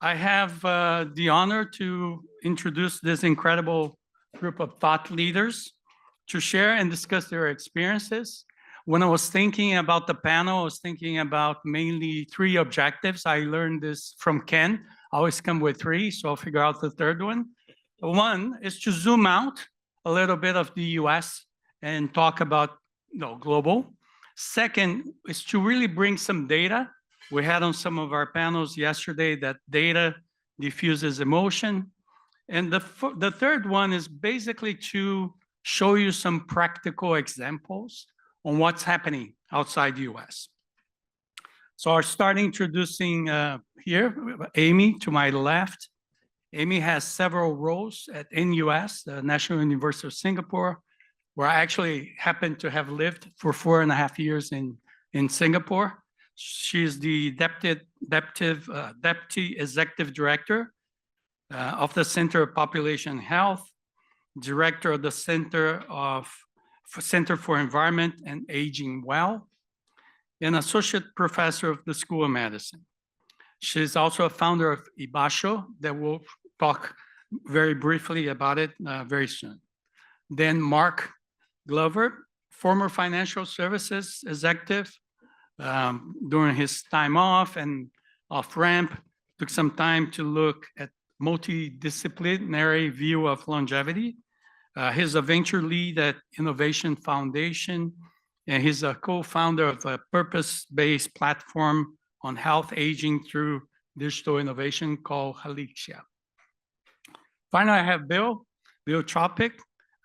I have the honor to introduce this incredible group of thought leaders to share and discuss their experiences. When I was thinking about the panel, I was thinking about mainly three objectives. I learned this from Ken. I always come with three, so I'll figure out the third one. One is to zoom out a little bit of the US and talk about global. Second is to really bring some data. We had on some of our panels yesterday that data diffuses emotion. And the third one is basically to show you some practical examples on what's happening outside the US. So I'll start introducing here, Amy to my left. Amy has several roles at NUS, the National University of Singapore, where I actually happen to have lived for 4.5 years in Singapore. She's the Deputy Executive Director of the Center of Population Health, Director of the Center for Environment and Aging Well, and Associate Professor of the School of Medicine. She's also a founder of Ibasho, that we'll talk very briefly about it very soon. Then Mark Glover, former financial services executive, during his time off and off ramp, took some time to look at multidisciplinary view of longevity. He's a venture lead at Innovation Foundation, and he's a co-founder of a purpose-based platform on health aging through digital innovation called Helixia. Finally, I have Bill Chopik,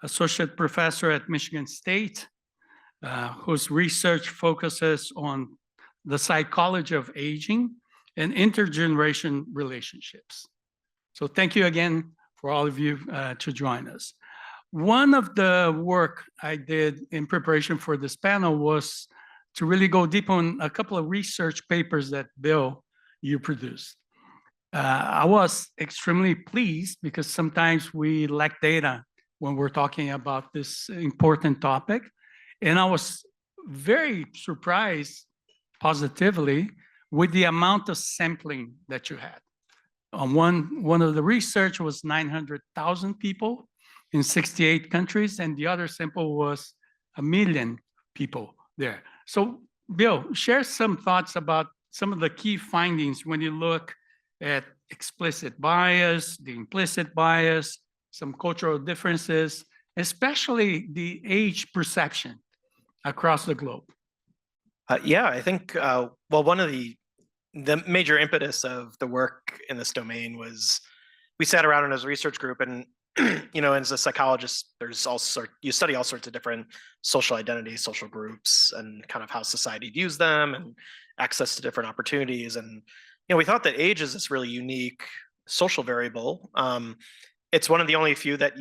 associate professor at Michigan State, whose research focuses on the psychology of aging and intergeneration relationships. So thank you again for all of you to join us. One of the work I did in preparation for this panel was to really go deep on a couple of research papers that Bill, you produced. I was extremely pleased because sometimes we lack data when we're talking about this important topic. And I was very surprised positively with the amount of sampling that you had. One of the research was 900,000 people in 68 countries, and the other sample was 1 million people there. So Bill, share some thoughts about some of the key findings when you look at explicit bias, the implicit bias, some cultural differences, especially the age perception across the globe. Yeah, I think, well, one of the major impetus of the work in this domain was we sat around as a research group, and as a psychologist, you study all sorts of different social identities, social groups, and kind of how society views them and access to different opportunities. And we thought that age is this really unique social variable. It's one of the only few that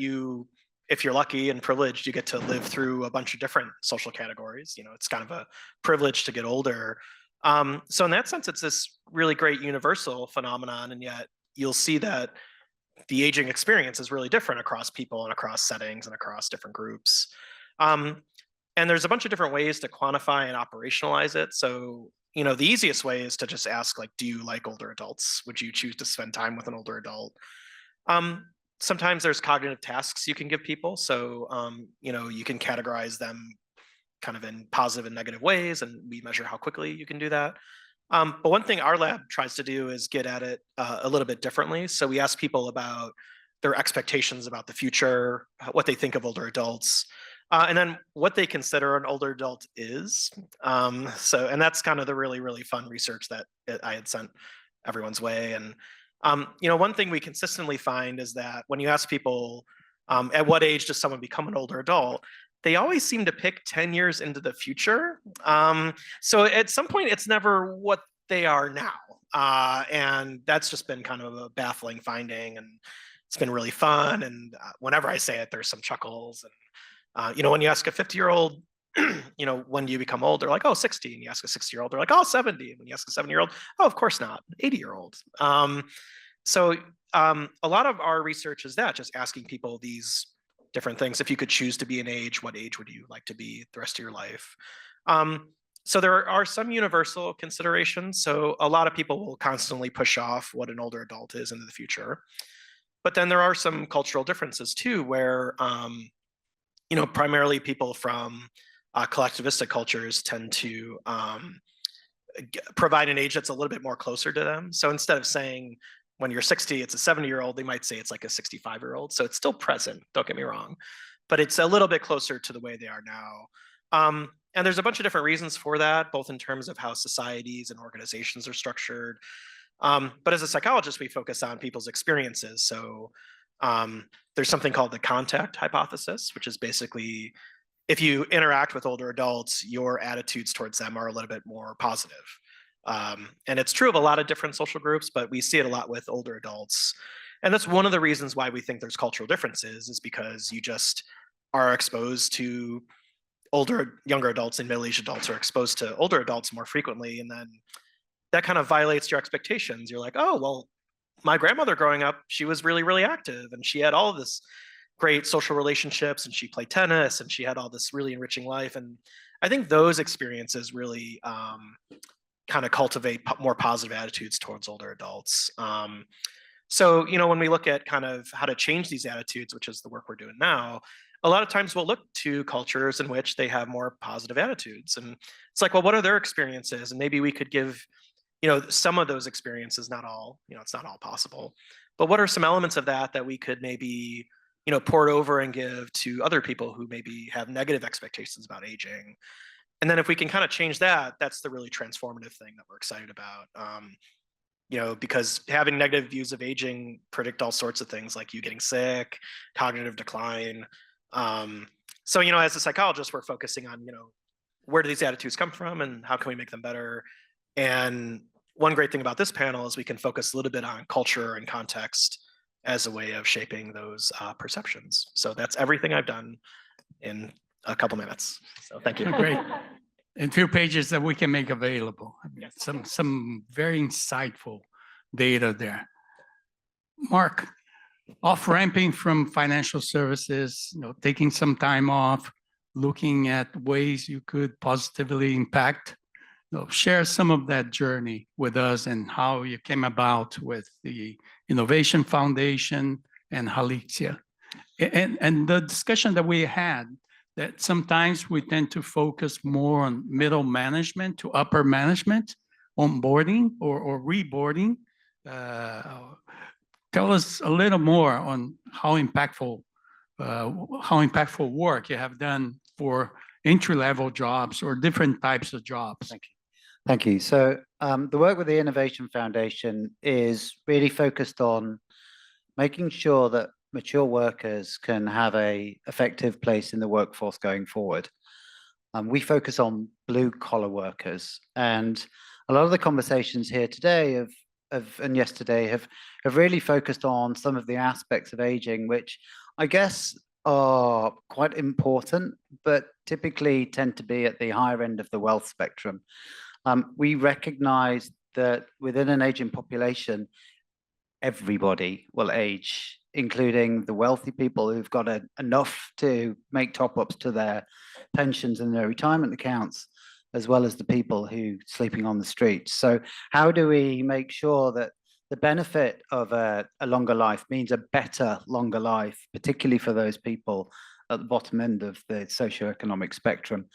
if you're lucky and privileged, you get to live through a bunch of different social categories. It's kind of a privilege to get older. So in that sense, it's this really great universal phenomenon, and yet you'll see that the aging experience is really different across people and across settings and across different groups. And there's a bunch of different ways to quantify and operationalize it. So, the easiest way is to just ask, like, do you like older adults? Would you choose to spend time with an older adult? Sometimes there's cognitive tasks you can give people. So, you can categorize them kind of in positive and negative ways, and we measure how quickly you can do that. But one thing our lab tries to do is get at it a little bit differently. So we ask people about their expectations about the future, what they think of older adults, and then what they consider an older adult is. And that's kind of the really, really fun research that I had sent everyone's way. And one thing we consistently find is that when you ask people, at what age does someone become an older adult, they always seem to pick 10 years into the future. So at some point, it's never what they are now. And that's just been kind of a baffling finding, and it's been really fun. And whenever I say it, there's some chuckles. And, when you ask a 50-year-old, when do you become old? They're like, oh, 60. And you ask a 60-year-old, they're like, oh, 70. And when you ask a 70-year-old, oh, of course not, 80-year-old. So a lot of our research is that, just asking people these different things. If you could choose to be an age, what age would you like to be the rest of your life? So there are some universal considerations. So a lot of people will constantly push off what an older adult is into the future. But then there are some cultural differences too, where primarily people from collectivistic cultures tend to provide an age that's a little bit more closer to them. So instead of saying when you're 60, it's a 70-year-old, they might say it's like a 65-year-old. So it's still present, don't get me wrong, but it's a little bit closer to the way they are now. And there's a bunch of different reasons for that, both in terms of how societies and organizations are structured. But as a psychologist, we focus on people's experiences. So there's something called the contact hypothesis, which is basically if you interact with older adults, your attitudes towards them are a little bit more positive. And it's true of a lot of different social groups, but we see it a lot with older adults. And that's one of the reasons why we think there's cultural differences, is because you just are exposed to younger adults, and middle-aged adults are exposed to older adults more frequently. And then that kind of violates your expectations. You're like, oh, well, my grandmother growing up, she was really, really active, and she had all of this great social relationships, and she played tennis, and she had all this really enriching life. And I think those experiences really kind of cultivate more positive attitudes towards older adults. So, when we look at kind of how to change these attitudes, which is the work we're doing now, a lot of times we'll look to cultures in which they have more positive attitudes. And it's like, well, what are their experiences? And maybe we could give, some of those experiences, not all, it's not all possible, but what are some elements of that we could maybe, port over and give to other people who maybe have negative expectations about aging. And then if we can kind of change that, that's the really transformative thing that we're excited about. Because having negative views of aging predict all sorts of things, like you getting sick, cognitive decline. So, as a psychologist, we're focusing on, where do these attitudes come from and how can we make them better? And one great thing about this panel is we can focus a little bit on culture and context as a way of shaping those perceptions. So that's everything I've done in a couple minutes. So thank you. Great. And 2 pages that we can make available. Yes. Some very insightful data there. Mark, off-ramping from financial services, taking some time off, looking at ways you could positively impact. Share some of that journey with us and how you came about with the Innovation Foundation and Halixia. And the discussion that we had, that sometimes we tend to focus more on middle management to upper management, onboarding or reboarding. Tell us a little more on how impactful work you have done for entry-level jobs or different types of jobs. Thank you. Thank you. So the work with the Innovation Foundation is really focused on making sure that mature workers can have an effective place in the workforce going forward. We focus on blue-collar workers, and a lot of the conversations here today and yesterday have really focused on some of the aspects of aging, which I guess are quite important, but typically tend to be at the higher end of the wealth spectrum. We recognize that within an aging population, everybody will age, including the wealthy people who've got enough to make top-ups to their pensions and their retirement accounts, as well as the people who are sleeping on the streets. So how do we make sure that the benefit of a longer life means a better, longer life, particularly for those people at the bottom end of the socioeconomic spectrum?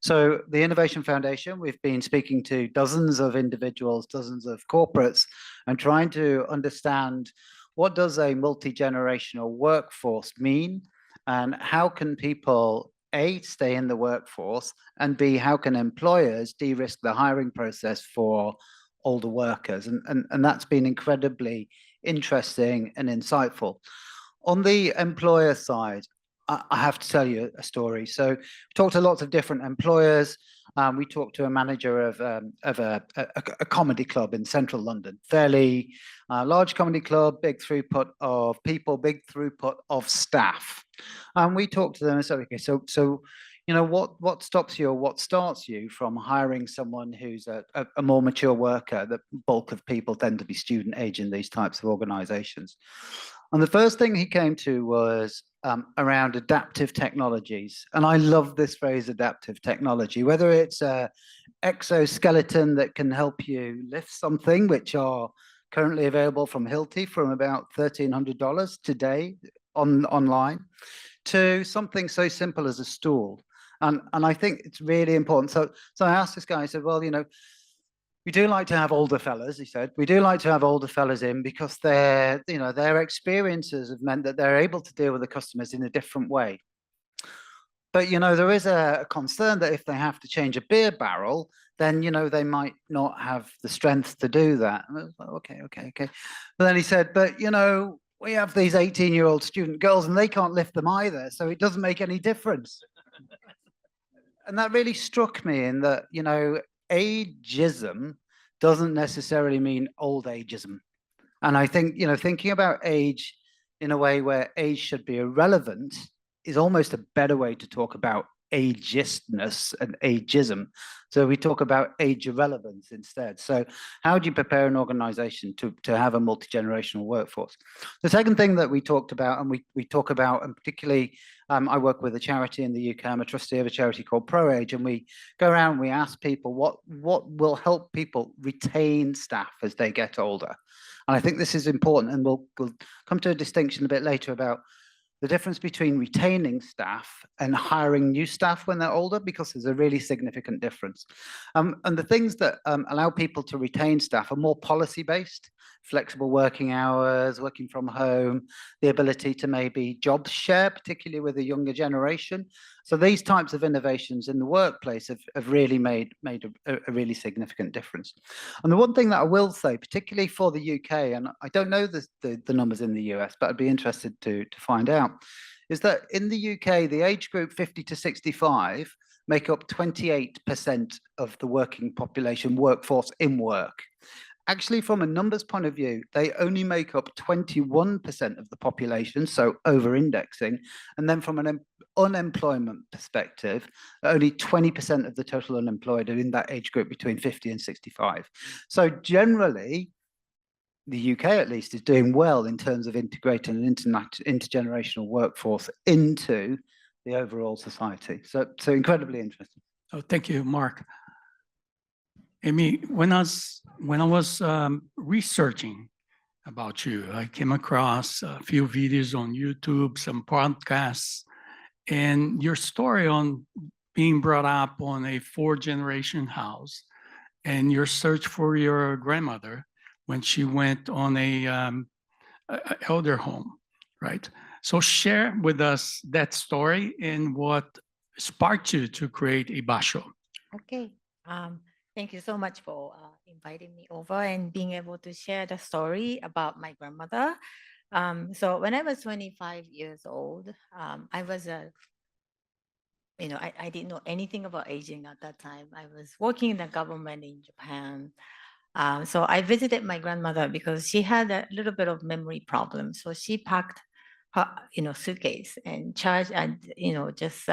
So the Innovation Foundation, we've been speaking to dozens of individuals, dozens of corporates, and trying to understand what does a multi-generational workforce mean, and how can people, A, stay in the workforce, and B, how can employers de-risk the hiring process for older workers? And that's been incredibly interesting and insightful. On the employer side, I have to tell you a story. So we talked to lots of different employers. We talked to a manager of a comedy club in central London, fairly large comedy club, big throughput of people, big throughput of staff. And we talked to them and said, okay, so what stops you or what starts you from hiring someone who's a more mature worker? The bulk of people tend to be student age in these types of organizations. And the first thing he came to was around adaptive technologies. And I love this phrase, adaptive technology, whether it's exoskeleton that can help you lift something, which are currently available from Hilti from about $1,300 today online, to something so simple as a stool. And I think it's really important. So I asked this guy, I said, well, we do like to have older fellas, he said. We do like to have older fellas in because their experiences have meant that they're able to deal with the customers in a different way. But, there is a concern that if they have to change a beer barrel, then, they might not have the strength to do that. And I was like, okay. But then he said, but, we have these 18-year-old student girls and they can't lift them either. So it doesn't make any difference. And that really struck me in that, ageism doesn't necessarily mean old ageism. And I think, thinking about age in a way where age should be irrelevant is almost a better way to talk about ageistness and ageism. So we talk about age irrelevance instead. So how do you prepare an organization to have a multi-generational workforce? The second thing that we talked about, and we talk about, and particularly I work with a charity in the UK, I'm a trustee of a charity called ProAge, and we go around, we ask people what will help people retain staff as they get older. And I think this is important, and we'll come to a distinction a bit later about the difference between retaining staff and hiring new staff when they're older, because there's a really significant difference. And the things that allow people to retain staff are more policy-based, flexible working hours, working from home, the ability to maybe job share, particularly with the younger generation. So these types of innovations in the workplace have really made a really significant difference. And the one thing that I will say, particularly for the UK, and I don't know the numbers in the US, but I'd be interested to find out, is that in the UK, the age group 50 to 65 make up 28% of the working population workforce in work. Actually, from a numbers point of view, they only make up 21% of the population, so over-indexing. And then from an unemployment perspective, only 20% of the total unemployed are in that age group between 50 and 65. So generally, the UK at least is doing well in terms of integrating an intergenerational workforce into the overall society. So incredibly interesting. Oh, thank you, Mark. Amy, when I was researching about you, I came across a few videos on YouTube, some podcasts, and your story on being brought up on a 4-generation house and your search for your grandmother when she went on a elder home, right? So share with us that story and what sparked you to create a basho. Okay. Thank you so much for inviting me over and being able to share the story about my grandmother. So when I was 25 years old, I was I didn't know anything about aging at that time. I was working in the government in Japan. So I visited my grandmother because she had a little bit of memory problem. So she packed her, suitcase and charged and, just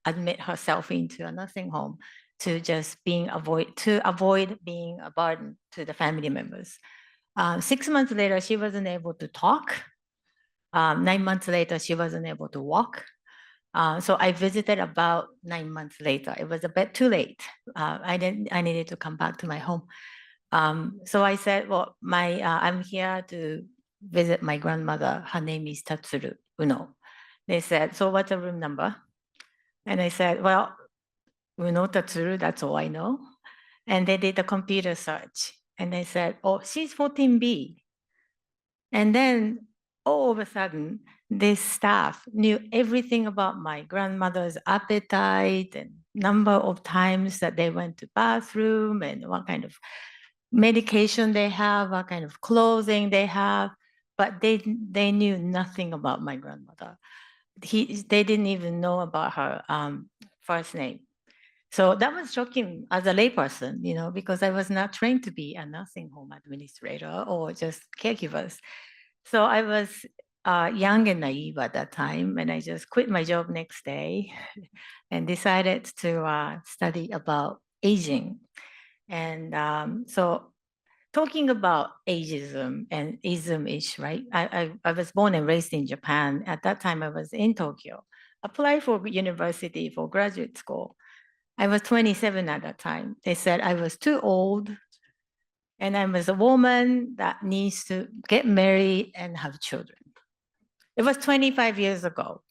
admit herself into a nursing home to just avoid being a burden to the family members. 6 months later, she wasn't able to talk. 9 months later, she wasn't able to walk. So I visited about 9 months later. It was a bit too late. I needed to come back to my home. So I said, well, I'm here to visit my grandmother. Her name is Tatsuru Uno. They said, so what's the room number? And I said, well, Uno Tatsuru, that's all I know. And they did a computer search. And they said, oh, she's 14B. And then all of a sudden, this staff knew everything about my grandmother's appetite and number of times that they went to bathroom and what kind of medication they have, what kind of clothing they have, but they knew nothing about my grandmother. They didn't even know about her first name. So that was shocking as a layperson, because I was not trained to be a nursing home administrator or just caregivers. So I was young and naive at that time, and I just quit my job next day and decided to study about aging. And so talking about ageism and ism-ish, right? I was born and raised in Japan. At that time, I was in Tokyo. Applied for university, for graduate school. I was 27 at that time. They said I was too old and I was a woman that needs to get married and have children. It was 25 years ago.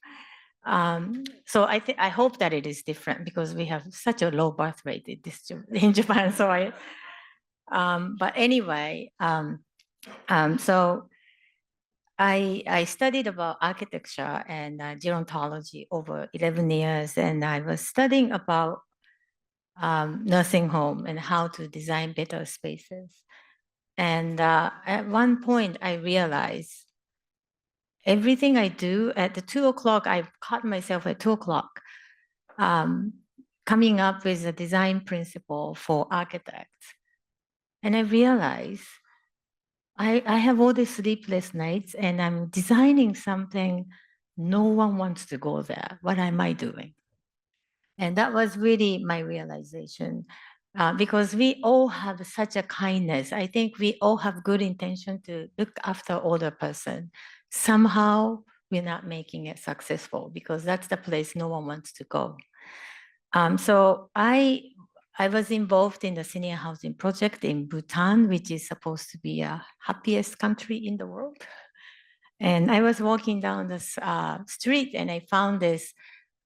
So I hope that it is different because we have such a low birth rate in Japan. So but anyway, so I studied about architecture and gerontology over 11 years, and I was studying about nursing home and how to design better spaces. And at one point, I realized everything I do at the 2 o'clock, I caught myself at 2 o'clock coming up with a design principle for architects. And I realized I have all these sleepless nights and I'm designing something, no one wants to go there. What am I doing? And that was really my realization. Because we all have such a kindness. I think we all have good intention to look after older person. Somehow we're not making it successful because that's the place no one wants to go. So I was involved in the senior housing project in Bhutan, which is supposed to be a happiest country in the world. And I was walking down the street and I found this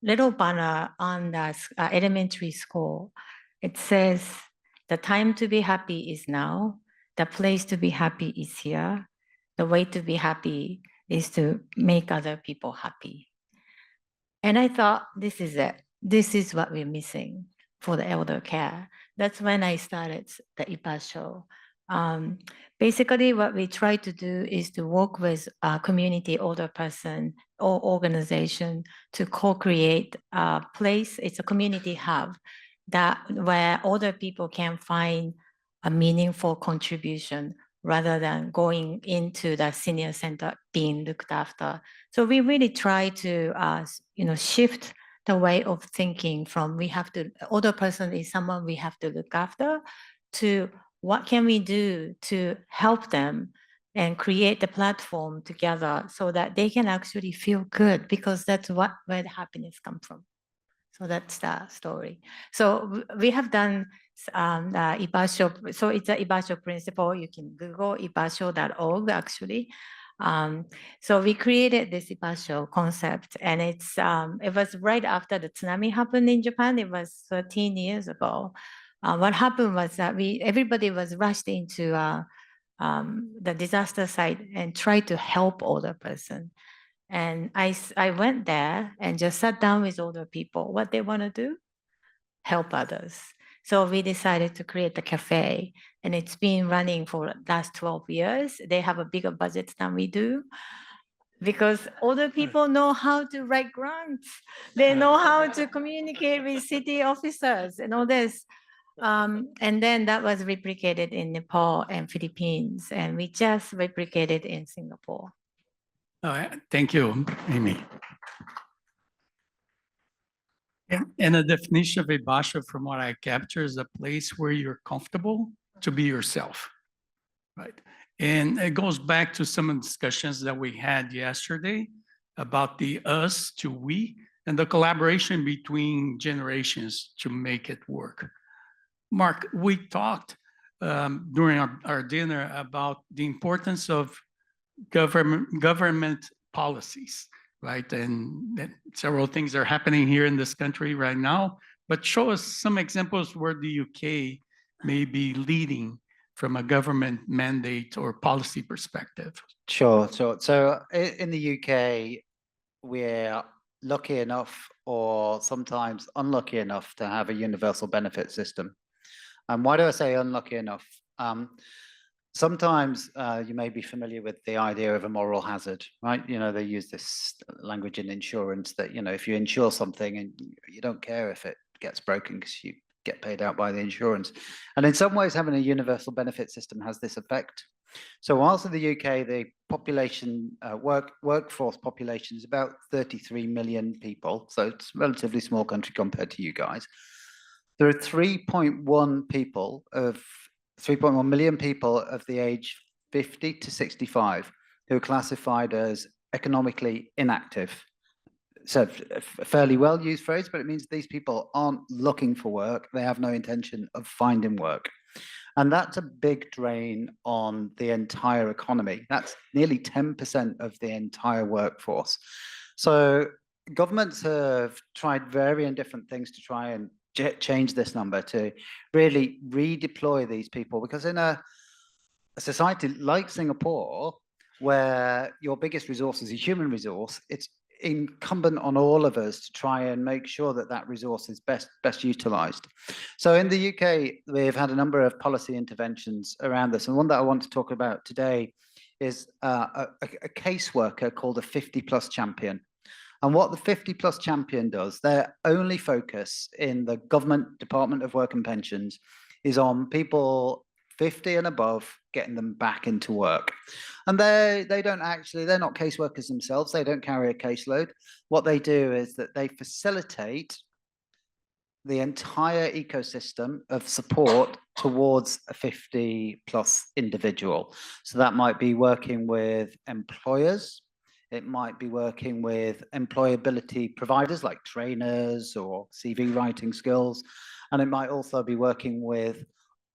little banner on the elementary school. It says, the time to be happy is now. The place to be happy is here. The way to be happy is to make other people happy. And I thought, this is it. This is what we're missing for the elder care. That's when I started the Ibasho. Basically, what we try to do is to work with a community older person or organization to co-create a place. It's a community hub where older people can find a meaningful contribution rather than going into the senior center being looked after. So we really try to shift the way of thinking from older person is someone we have to look after to what can we do to help them and create the platform together so that they can actually feel good because that's where the happiness comes from. So that's the story. So we have done the Ibasho. So it's the Ibasho principle. You can Google ibasho.org actually. So we created this Ibasho concept, and it was right after the tsunami happened in Japan. It was 13 years ago. What happened was that everybody was rushed into the disaster site and tried to help older person. And I went there and just sat down with older people. What they want to do? Help others. So we decided to create the cafe, and it's been running for the last 12 years. They have a bigger budget than we do because older people know how to write grants. They know how to communicate with city officers and all this. And then that was replicated in Nepal and Philippines, and we just replicated in Singapore. Thank you, Amy. And the definition of Ibasho, from what I capture, is a place where you're comfortable to be yourself, right? And it goes back to some of the discussions that we had yesterday about the us to we and the collaboration between generations to make it work. Mark, we talked during our dinner about the importance of government policies, right? And several things are happening here in this country right now, but show us some examples where the UK may be leading from a government mandate or policy perspective. Sure. So in the UK, we're lucky enough or sometimes unlucky enough to have a universal benefit system. And why do I say unlucky enough? Sometimes you may be familiar with the idea of a moral hazard, right? You know, they use this language in insurance that, you know, if you insure something and you don't care if it gets broken because you get paid out by the insurance. And in some ways, having a universal benefit system has this effect. So whilst in the UK, the population, workforce population is about 33 million people. So it's a relatively small country compared to you guys. There are 3.1 million people of the age 50 to 65 who are classified as economically inactive. a fairly well used phrase, but it means these people aren't looking for work. They have no intention of finding work. And that's a big drain on the entire economy. That's nearly 10% of the entire workforce. So governments have tried varying different things to try and change this number, to really redeploy these people, because in a society like Singapore, where your biggest resource is a human resource, it's incumbent on all of us to try and make sure that that resource is best utilized. So in the UK, we've had a number of policy interventions around this, and one that I want to talk about today is a caseworker called a 50+ champion. And what the 50+ champion does, their only focus in the government Department of Work and Pensions is on people 50 and above, getting them back into work. And they're not caseworkers themselves. They don't carry a caseload. What they do is that they facilitate the entire ecosystem of support towards a 50+ individual. So that might be working with employers. It might be working with employability providers like trainers or CV writing skills. And it might also be working with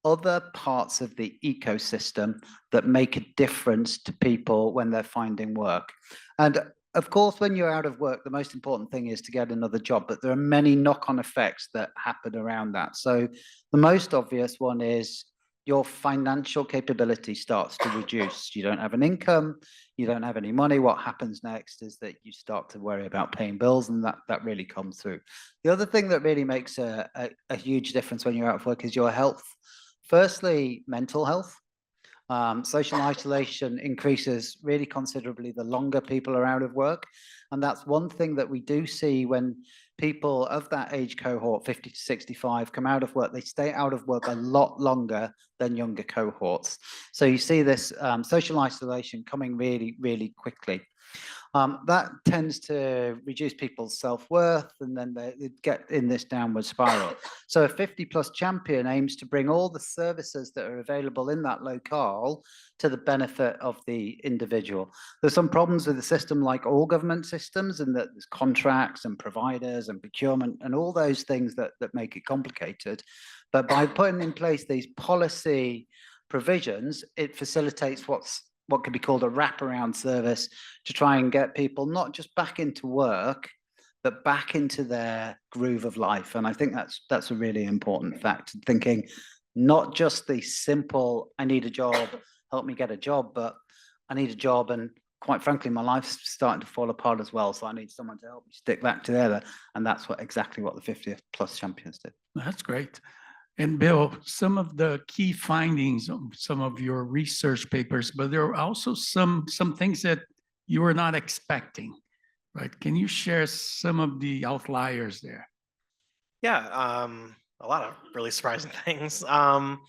other parts of the ecosystem that make a difference to people when they're finding work. And of course, when you're out of work, the most important thing is to get another job, but there are many knock-on effects that happen around that. So the most obvious one is your financial capability starts to reduce. You don't have an income, you don't have any money. What happens next is that you start to worry about paying bills, and that really comes through. The other thing that really makes a huge difference when you're out of work is your health. Firstly, mental health. Social isolation increases really considerably the longer people are out of work. And that's one thing that we do see when people of that age cohort, 50 to 65, come out of work. They stay out of work a lot longer than younger cohorts. So you see this social isolation coming really, really quickly. That tends to reduce people's self-worth, and then they get in this downward spiral. So a 50+ champion aims to bring all the services that are available in that locale to the benefit of the individual. There's some problems with the system, like all government systems, and that there's contracts and providers and procurement and all those things that make it complicated. But by putting in place these policy provisions, it facilitates what could be called a wraparound service to try and get people not just back into work, but back into their groove of life. And I think that's a really important fact, thinking not just the simple, I need a job, help me get a job, but I need a job, and quite frankly, my life's starting to fall apart as well. So I need someone to help me stick that together. And that's exactly what the 50+ champions did. That's great. And Bill, some of the key findings of some of your research papers, but there are also some things that you were not expecting, right? Can you share some of the outliers there? Yeah, a lot of really surprising things. One,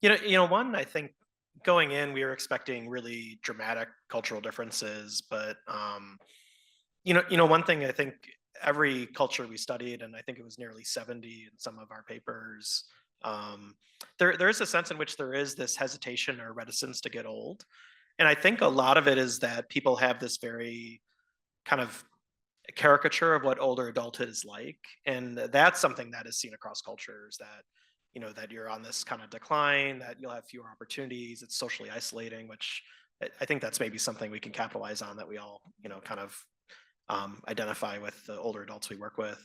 I think going in, we were expecting really dramatic cultural differences, but one thing I think every culture we studied, and I think it was nearly 70 in some of our papers, there is a sense in which there is this hesitation or reticence to get old. And I think a lot of it is that people have this very kind of caricature of what older adulthood is like. And that's something that is seen across cultures, that you're on this kind of decline, that you'll have fewer opportunities, it's socially isolating, which I think that's maybe something we can capitalize on, that we all, kind of identify with the older adults we work with.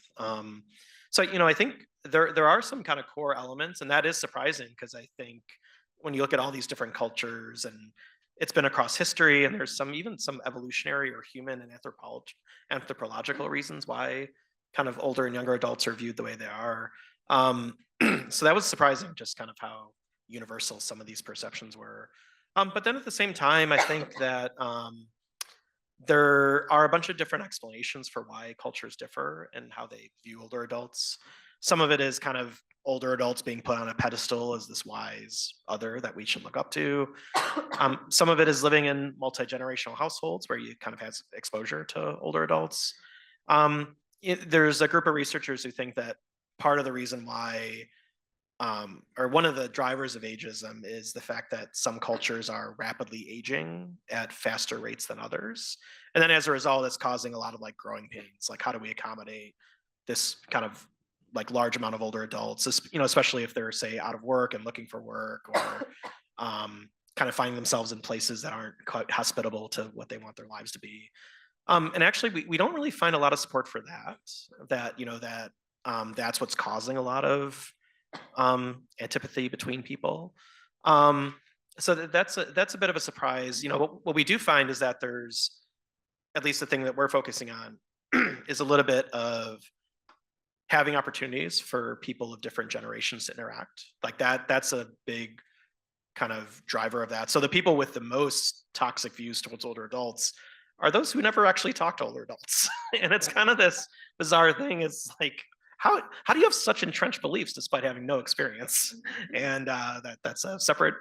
So, I think there are some kind of core elements, and that is surprising, because I think when you look at all these different cultures, and it's been across history, and there's even some evolutionary or human and anthropological reasons why kind of older and younger adults are viewed the way they are. So that was surprising, just kind of how universal some of these perceptions were. But then at the same time, I think that there are a bunch of different explanations for why cultures differ and how they view older adults. Some of it is kind of older adults being put on a pedestal as this wise other that we should look up to. Some of it is living in multi-generational households where you kind of have exposure to older adults. There's a group of researchers who think that part of the reason why or one of the drivers of ageism is the fact that some cultures are rapidly aging at faster rates than others. And then as a result, it's causing a lot of like growing pains. Like, how do we accommodate this kind of like large amount of older adults, especially if they're, say, out of work and looking for work, or kind of finding themselves in places that aren't quite hospitable to what they want their lives to be. And actually, we don't really find a lot of support for that, that's what's causing a lot of antipathy between people. So that's a bit of a surprise. What we do find is that there's, at least the thing that we're focusing on, is a little bit of having opportunities for people of different generations to interact. Like that's a big kind of driver of that. So the people with the most toxic views towards older adults are those who never actually talk to older adults. And it's kind of this bizarre thing. It's like, how do you have such entrenched beliefs despite having no experience? And that's a separate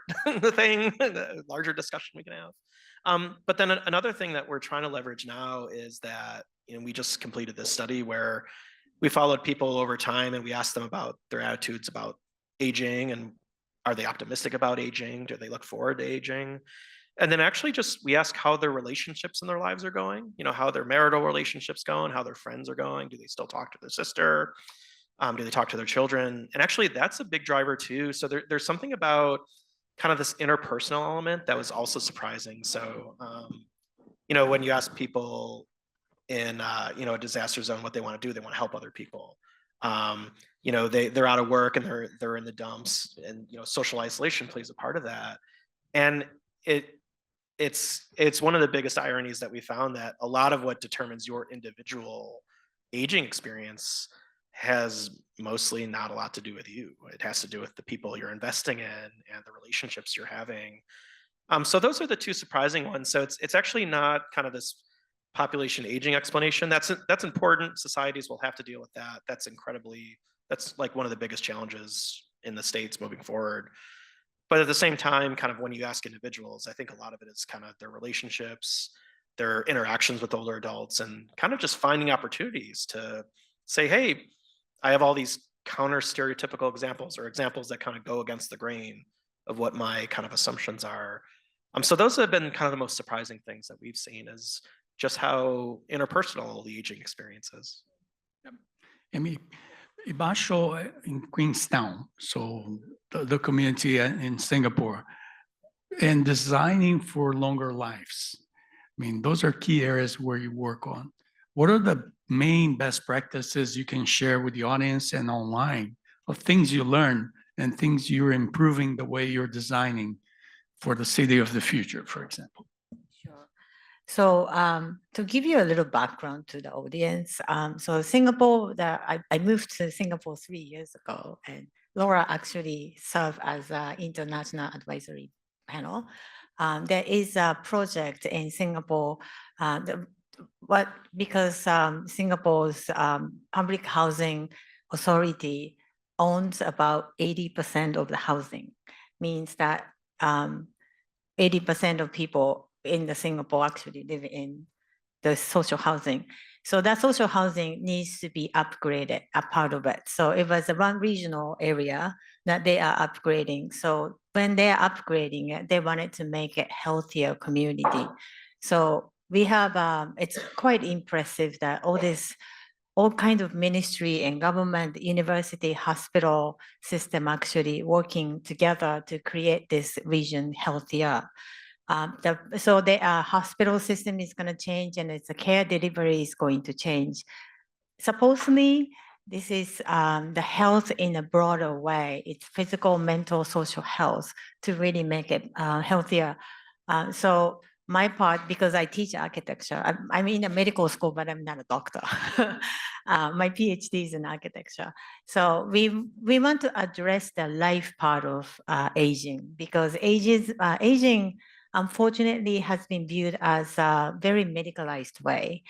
thing, a larger discussion we can have. But then another thing that we're trying to leverage now is that we just completed this study where we followed people over time and we asked them about their attitudes about aging, and are they optimistic about aging? Do they look forward to aging? And then actually we ask how their relationships in their lives are going, how their marital relationships going, how their friends are going. Do they still talk to their sister? Do they talk to their children? And actually that's a big driver too. So there's something about kind of this interpersonal element that was also surprising. So, when you ask people in, a disaster zone what they want to do, they want to help other people. They're out of work and they're in the dumps, and social isolation plays a part of that. And it's one of the biggest ironies that we found, that a lot of what determines your individual aging experience has mostly not a lot to do with you. It has to do with the people you're investing in and the relationships you're having. So those are the two surprising ones. So it's actually not kind of this population aging explanation. That's important. Societies will have to deal with that. That's like one of the biggest challenges in the States moving forward. But at the same time, kind of when you ask individuals, I think a lot of it is kind of their relationships, their interactions with older adults, and kind of just finding opportunities to say, hey, I have all these counter stereotypical examples, or examples that kind of go against the grain of what my kind of assumptions are. So those have been kind of the most surprising things that we've seen, is just how interpersonal the aging experience is. Ibasho in Queenstown, so the community in Singapore, and designing for longer lives. I mean, those are key areas where you work on. What are the main best practices you can share with the audience and online of things you learn and things you're improving the way you're designing for the city of the future, for example? Sure. So to give you a little background to the audience, so Singapore, I moved to Singapore 3 years ago, and Laura actually served as an international advisory panel. There is a project in Singapore, because Singapore's public housing authority owns about 80% of the housing, means that 80% of people in the Singapore actually live in the social housing. So that social housing needs to be upgraded, a part of it. So it was one regional area that they are upgrading. So when they are upgrading it, they wanted to make it healthier community. So we have, it's quite impressive that all kinds of ministry and government, university, hospital system actually working together to create this region healthier. So the hospital system is going to change, and its care delivery is going to change. Supposedly, this is the health in a broader way. It's physical, mental, social health to really make it healthier. So my part, because I teach architecture, I'm in a medical school, but I'm not a doctor. My PhD is in architecture. So we want to address the life part of aging, because aging, unfortunately, has been viewed as a very medicalized way.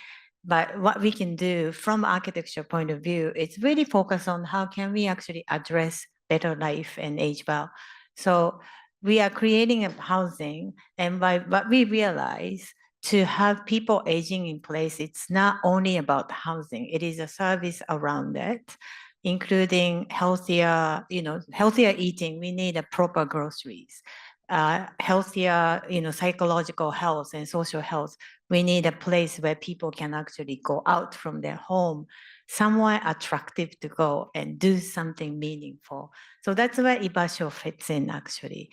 But what we can do from architecture point of view, it's really focused on how can we actually address better life and age well. So we are creating a housing, and by what we realize, to have people aging in place, it's not only about housing, it is a service around it. including healthier, healthier eating. We need a proper groceries, healthier, psychological health and social health. We need a place where people can actually go out from their home, somewhere attractive to go and do something meaningful. So that's where Ibasho fits in, actually.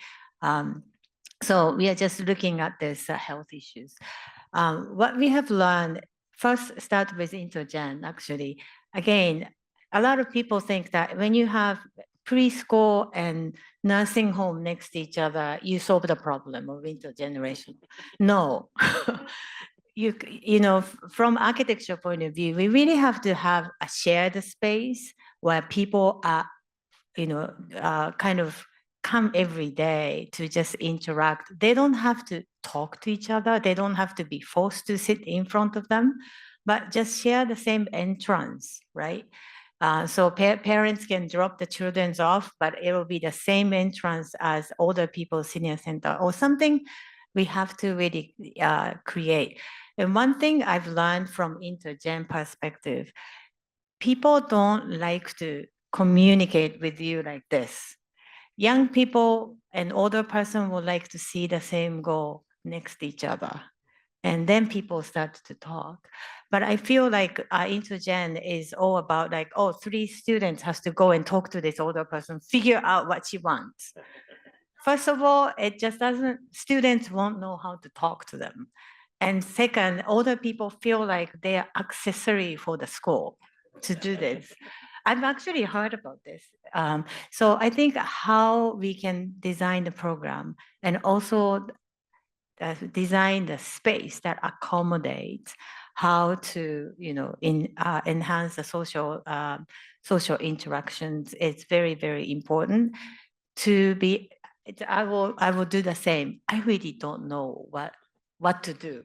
So we are just looking at this health issues. What we have learned, first start with Intergen, actually. Again, a lot of people think that when you have preschool and nursing home next to each other, you solve the problem of intergeneration. No. From architecture point of view, we really have to have a shared space where people are, kind of come every day to just interact. They don't have to talk to each other. They don't have to be forced to sit in front of them, but just share the same entrance, right? So parents can drop the children off, but it will be the same entrance as older people senior center or something we have to really create. And one thing I've learned from Intergen perspective, people don't like to communicate with you like this. Young people and older person would like to see the same goal next to each other. And then people start to talk. But I feel like Intergen is all about like, 3 students has to go and talk to this older person, figure out what she wants. First of all, it just doesn't, students won't know how to talk to them. And second, older people feel like they are accessory for the school to do this. I've actually heard about this. So I think how we can design the program and also design the space that accommodates how to, enhance the social interactions. It's very, very important to be. I will do the same. I really don't know what to do.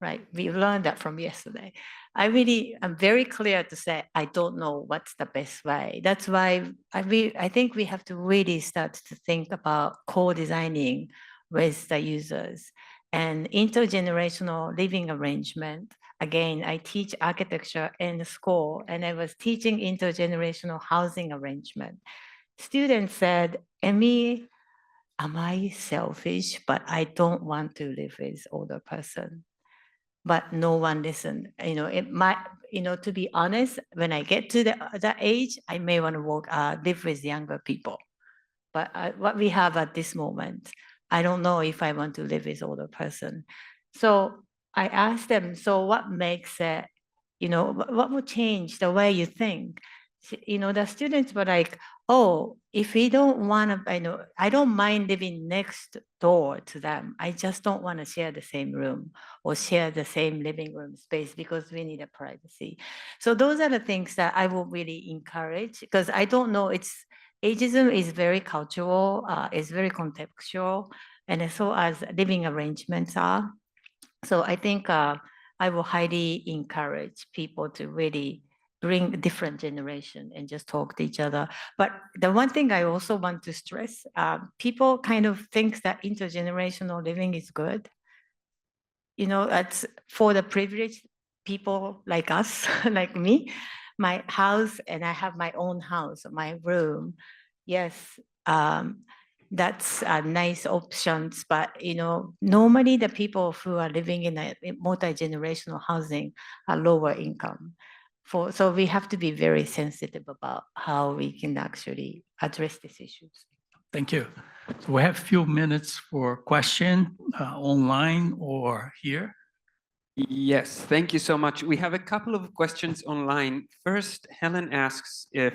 Right, we learned that from yesterday. I'm very clear to say I don't know what's the best way. That's why I think we have to really start to think about co-designing with the users and intergenerational living arrangement. Again, I teach architecture in the school, and I was teaching intergenerational housing arrangement. Students said, "Emi, am I selfish? But I don't want to live with older person." But no one listened. It might, to be honest, when I get to that age, I may want to live with younger people. But what we have at this moment, I don't know if I want to live with older person. So I asked them, so what makes it, what would change the way you think? The students were like, if we don't want to, I don't mind living next door to them. I just don't want to share the same room or share the same living room space because we need a privacy. So those are the things that I will really encourage, because I don't know, ageism is very cultural, it's very contextual, and so as living arrangements are. So I think I will highly encourage people to really bring a different generation and just talk to each other. But the one thing I also want to stress, people kind of think that intergenerational living is good. That's for the privileged people like us, like me, my house, and I have my own house, my room. Yes, that's a nice options, but normally the people who are living in a multi-generational housing are lower income. So we have to be very sensitive about how we can actually address these issues. Thank you. So we have a few minutes for question online or here. Yes, thank you so much. We have a couple of questions online. First, Helen asks if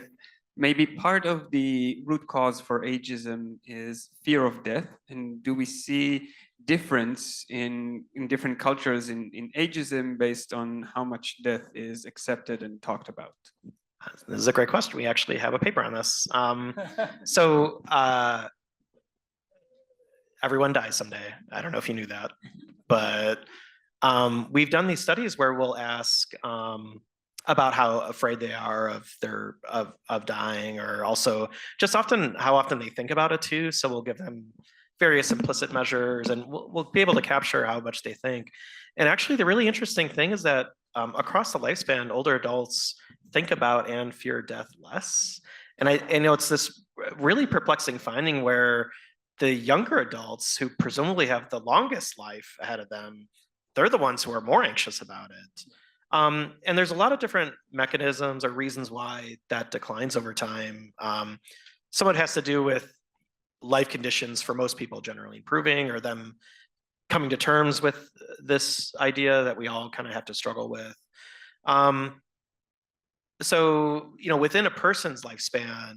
maybe part of the root cause for ageism is fear of death, and do we see difference in different cultures in ageism based on how much death is accepted and talked about? This is a great question. We actually have a paper on this. Everyone dies someday. I don't know if you knew that, but we've done these studies where we'll ask about how afraid they are of dying, or also just how often they think about it too. So we'll give them various implicit measures, and we'll be able to capture how much they think. And actually, the really interesting thing is that across the lifespan, older adults think about and fear death less. And I know it's this really perplexing finding where the younger adults who presumably have the longest life ahead of them, they're the ones who are more anxious about it. And there's a lot of different mechanisms or reasons why that declines over time. Some of it has to do with life conditions for most people generally improving, or them coming to terms with this idea that we all kind of have to struggle with. So, within a person's lifespan,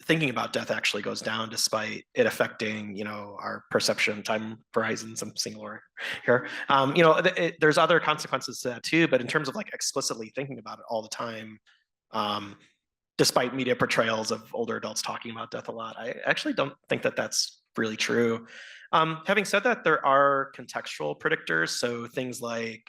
thinking about death actually goes down despite it affecting, our perception, time horizons. I'm singular here. There's other consequences to that too, but in terms of like explicitly thinking about it all the time, despite media portrayals of older adults talking about death a lot, I actually don't think that that's really true. Having said that, there are contextual predictors. So things like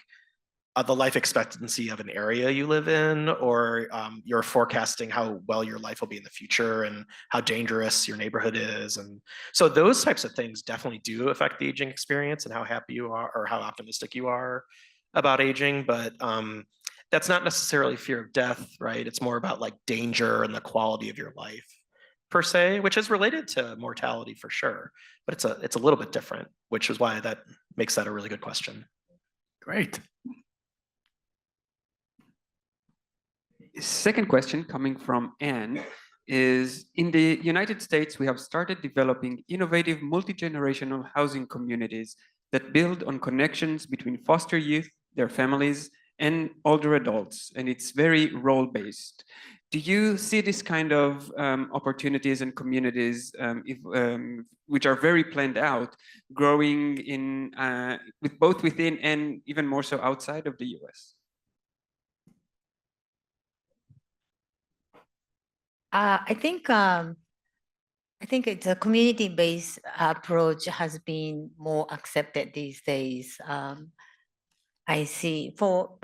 the life expectancy of an area you live in, or you're forecasting how well your life will be in the future and how dangerous your neighborhood is. And so those types of things definitely do affect the aging experience and how happy you are or how optimistic you are about aging. But that's not necessarily fear of death, right? It's more about like danger and the quality of your life per se, which is related to mortality for sure. But it's a little bit different, which is why that makes that a really good question. Great. Second question coming from Anne is, in the United States, we have started developing innovative multi-generational housing communities that build on connections between foster youth, their families, and older adults, and it's very role-based. Do you see this kind of opportunities and communities, which are very planned out, growing in with both within and even more so outside of the US? I think it's a community-based approach has been more accepted these days. I see. For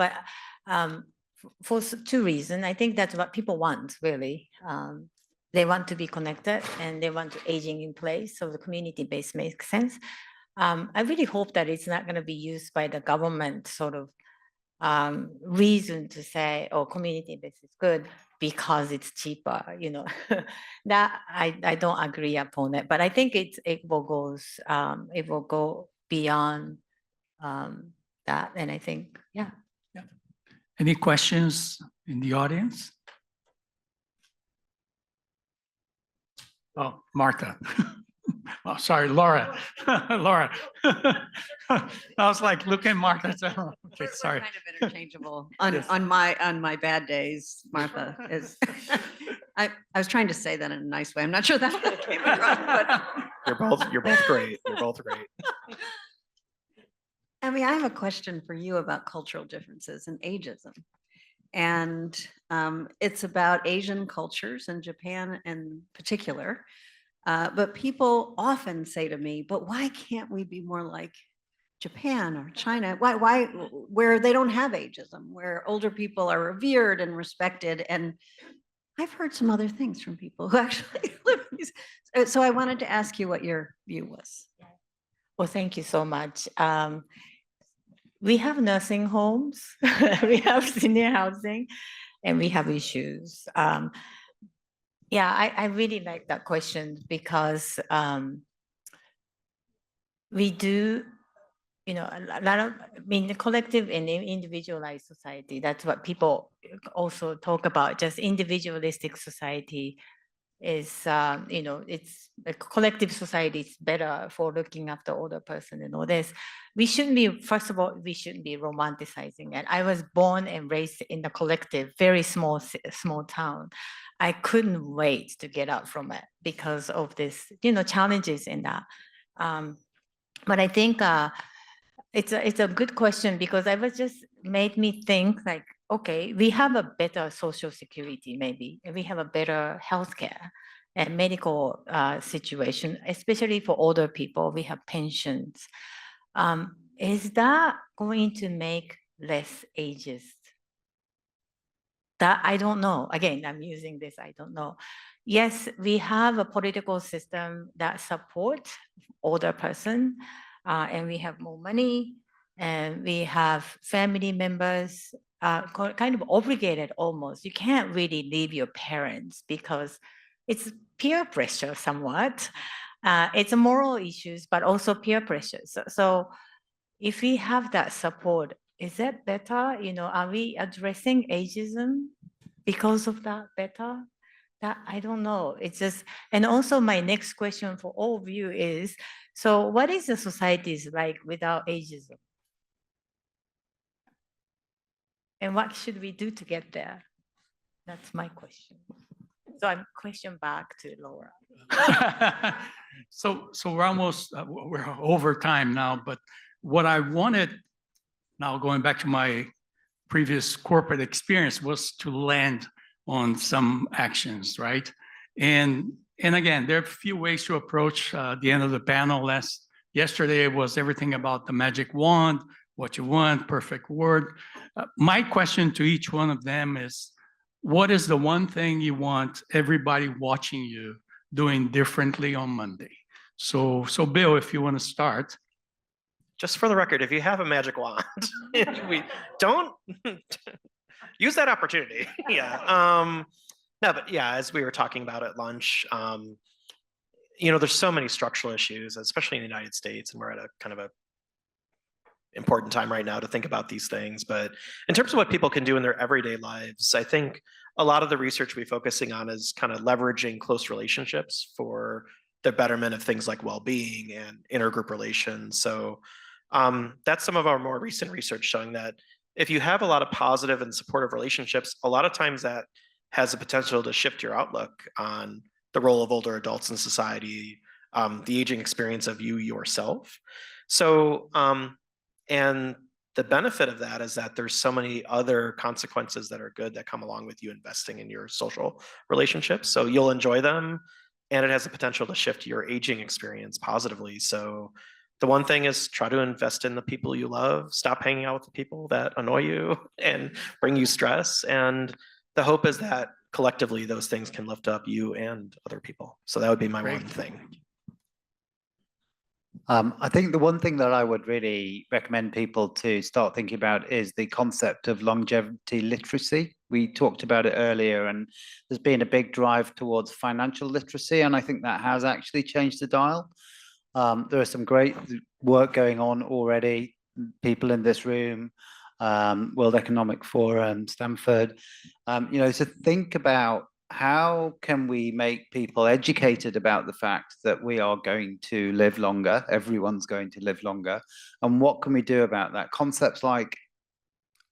two reasons. I think that's what people want, really. They want to be connected and they want to aging in place. So the community-based makes sense. I really hope that it's not going to be used by the government sort of reason to say, oh, community-based is good because it's cheaper, that I don't agree upon it, but I think it will go beyond that. And I think, yeah. Any questions in the audience? Oh, Martha. Oh, sorry, Laura. Laura. I was like, look at Martha. Okay, sorry. We're kind of interchangeable on my bad days. Martha is. I was trying to say that in a nice way. I'm not sure that came across, but You're both great. You're both great. I mean, I have a question for you about cultural differences and ageism. And it's about Asian cultures and Japan in particular. But people often say to me, but why can't we be more like Japan or China? Why, where they don't have ageism, where older people are revered and respected? And I've heard some other things from people who actually live in these. So I wanted to ask you what your view was. Well, thank you so much. We have nursing homes, we have senior housing, and we have issues. Yeah, I really like that question because we do, a lot of, the collective and individualized society, that's what people also talk about, just individualistic society is, it's a collective society is better for looking after older person and all this. We shouldn't be, first of all, we shouldn't be romanticizing it. I was born and raised in the collective, very small town. I couldn't wait to get out from it because of this, challenges in that. But I think it's a good question because I was just made me think like, okay, we have a better social security maybe, and we have a better healthcare and medical situation, especially for older people. We have pensions. Is that going to make less ageist? That I don't know. Again, I'm using this, I don't know. Yes, we have a political system that supports older person, and we have more money. and we have family members kind of obligated almost. You can't really leave your parents because it's peer pressure somewhat. It's a moral issues, but also peer pressure. So if we have that support, is that better? You know, are we addressing ageism because of that better? That I don't know. It's just, and also my next question for all of you is, so what is the societies like without ageism? And what should we do to get there? That's my question. So I'm question back to Laura. So we're almost, we're over time now, but what I wanted, now going back to my previous corporate experience, was to land on some actions, right? And again, there are a few ways to approach the end of the panel. Yesterday was everything about the magic wand, what you want, perfect word. My question to each one of them is, what is the one thing you want everybody watching you doing differently on Monday? So Bill, if you want to start. Just for the record, if you have a magic wand, we don't use that opportunity. Yeah. No, but yeah, as we were talking about at lunch, there's so many structural issues, especially in the United States, and we're at a kind of a important time right now to think about these things. But in terms of what people can do in their everyday lives, I think a lot of the research we're focusing on is kind of leveraging close relationships for the betterment of things like well-being and intergroup relations. So that's some of our more recent research showing that if you have a lot of positive and supportive relationships, a lot of times that has the potential to shift your outlook on the role of older adults in society, the aging experience of you yourself. So, and the benefit of that is that there's so many other consequences that are good that come along with you investing in your social relationships. So you'll enjoy them, and it has the potential to shift your aging experience positively. So the one thing is try to invest in the people you love, stop hanging out with the people that annoy you and bring you stress. And the hope is that collectively those things can lift up you and other people. So that would be my one thing. I think the one thing that I would really recommend people to start thinking about is the concept of longevity literacy. We talked about it earlier, and there's been a big drive towards financial literacy, and I think that has actually changed the dial. There is some great work going on already. People in this room, World Economic Forum, Stanford, to think about how can we make people educated about the fact that we are going to live longer, everyone's going to live longer, and what can we do about that? Concepts like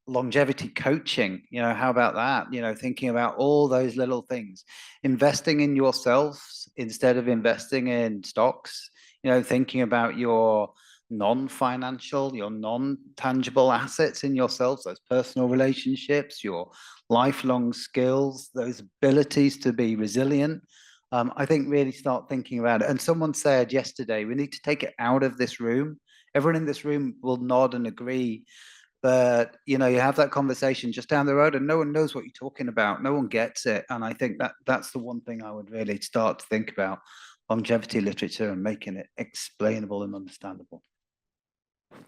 longevity coaching, how about that? Thinking about all those little things, investing in yourselves instead of investing in stocks, thinking about your non-financial, your non-tangible assets in yourselves, those personal relationships, your lifelong skills, those abilities to be resilient. I think really start thinking about it. And someone said yesterday, we need to take it out of this room. Everyone in this room will nod and agree, but you have that conversation just down the road and no one knows what you're talking about. No one gets it. And I think that's the one thing I would really start to think about, longevity literature and making it explainable and understandable.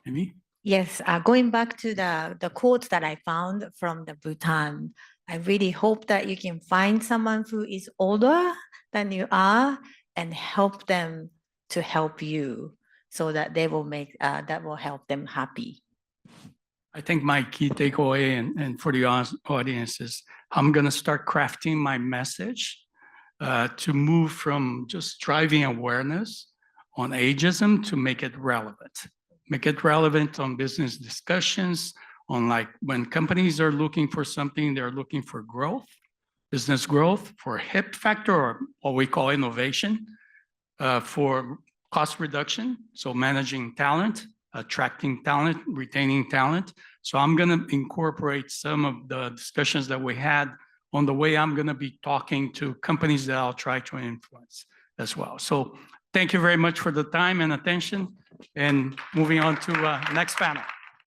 Amy? Yes, going back to the quotes that I found from the Bhutan, I really hope that you can find someone who is older than you are and help them to help you so that they will make, that will help them happy. I think my key takeaway and for the audience is I'm going to start crafting my message to move from just driving awareness on ageism to make it relevant. Make it relevant on business discussions, on like when companies are looking for something, they're looking for growth, business growth, for HIP factor, or what we call innovation, for cost reduction, so managing talent, attracting talent, retaining talent. So I'm going to incorporate some of the discussions that we had on the way I'm going to be talking to companies that I'll try to influence as well. So thank you very much for the time and attention, and moving on to next panel.